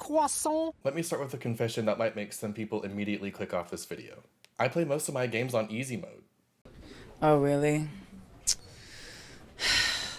croissant. Let me start with a confession that might make some people immediately click off this video. I play most of my games on easy mode. Oh, really?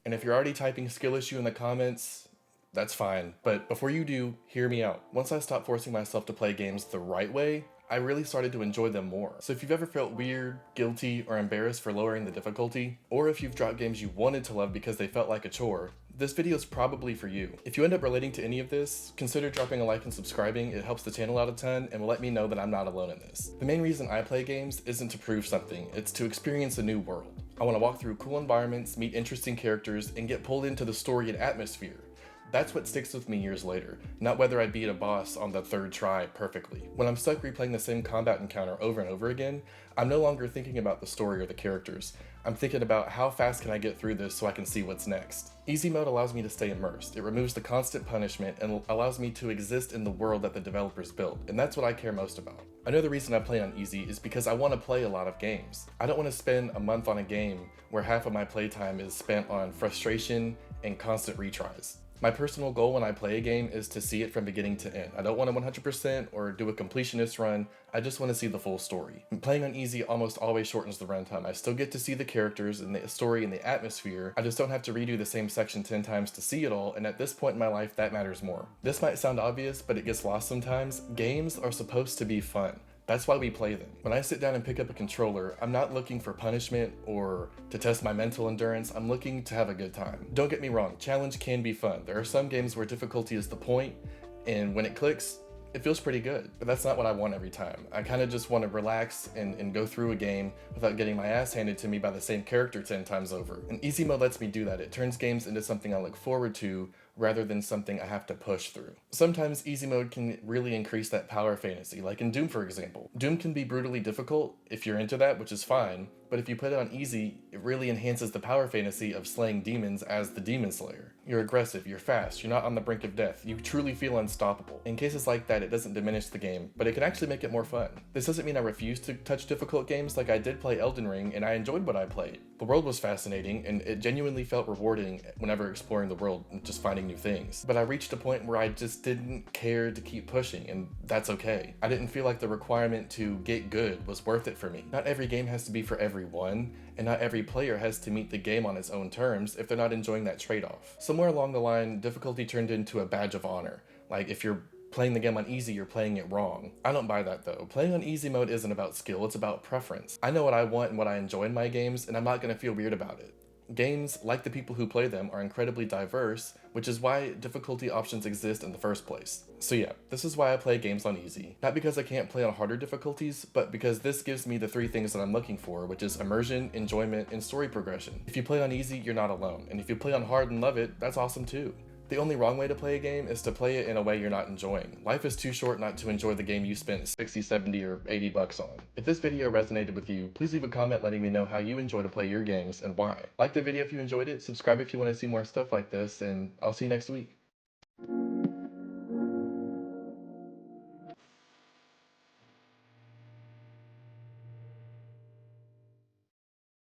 And if you're already typing skill issue in the comments, that's fine. But before you do, hear me out. Once I stopped forcing myself to play games the right way, I really started to enjoy them more. So if you've ever felt weird, guilty, or embarrassed for lowering the difficulty, or if you've dropped games you wanted to love because they felt like a chore, this video is probably for you. If you end up relating to any of this, consider dropping a like and subscribing. It helps the channel out a ton and will let me know that I'm not alone in this. The main reason I play games isn't to prove something, it's to experience a new world. I want to walk through cool environments, meet interesting characters, and get pulled into the story and atmosphere. That's what sticks with me years later, not whether I beat a boss on the third try perfectly. When I'm stuck replaying the same combat encounter over and over again, I'm no longer thinking about the story or the characters. I'm thinking about how fast can I get through this so I can see what's next. Easy mode allows me to stay immersed. It removes the constant punishment and allows me to exist in the world that the developers built, and that's what I care most about. Another reason I play on easy is because I want to play a lot of games. I don't want to spend a month on a game where half of my playtime is spent on frustration and constant retries. My personal goal when I play a game is to see it from beginning to end. I don't want to 100% or do a completionist run, I just want to see the full story. And playing on easy almost always shortens the runtime. I still get to see the characters and the story and the atmosphere, I just don't have to redo the same section 10 times to see it all, and at this point in my life that matters more. This might sound obvious, but it gets lost sometimes. Games are supposed to be fun. That's why we play them. When I sit down and pick up a controller, I'm not looking for punishment or to test my mental endurance, I'm looking to have a good time. Don't get me wrong, challenge can be fun. There are some games where difficulty is the point, and when it clicks, it feels pretty good, but that's not what I want every time. I kind of just want to relax and go through a game without getting my ass handed to me by the same character 10 times over. And easy mode lets me do that. It turns games into something I look forward to rather than something I have to push through. Sometimes easy mode can really increase that power fantasy, like in Doom for example. Doom can be brutally difficult if you're into that, which is fine, but if you put it on easy, it really enhances the power fantasy of slaying demons as the Demon Slayer. You're aggressive, you're fast, you're not on the brink of death, you truly feel unstoppable. In cases like that, it doesn't diminish the game, but it can actually make it more fun. This doesn't mean I refuse to touch difficult games, like I did play Elden Ring and I enjoyed what I played. The world was fascinating and it genuinely felt rewarding whenever exploring the world and just finding new things. But I reached a point where I just didn't care to keep pushing, and that's okay. I didn't feel like the requirement to get good was worth it for me. Not every game has to be for everyone, and not every player has to meet the game on its own terms if they're not enjoying that trade-off. Somewhere along the line, difficulty turned into a badge of honor. Like if you're playing the game on easy, you're playing it wrong. I don't buy that though. Playing on easy mode isn't about skill, it's about preference. I know what I want and what I enjoy in my games, and I'm not gonna feel weird about it. Games, like the people who play them, are incredibly diverse, which is why difficulty options exist in the first place. So yeah, this is why I play games on easy. Not because I can't play on harder difficulties, but because this gives me the three things that I'm looking for, which is immersion, enjoyment, and story progression. If you play on easy, you're not alone, and if you play on hard and love it, that's awesome too. The only wrong way to play a game is to play it in a way you're not enjoying. Life is too short not to enjoy the game you spent 60, 70, or 80 bucks on. If this video resonated with you, please leave a comment letting me know how you enjoy to play your games and why. Like the video if you enjoyed it, subscribe if you want to see more stuff like this, and I'll see you next week.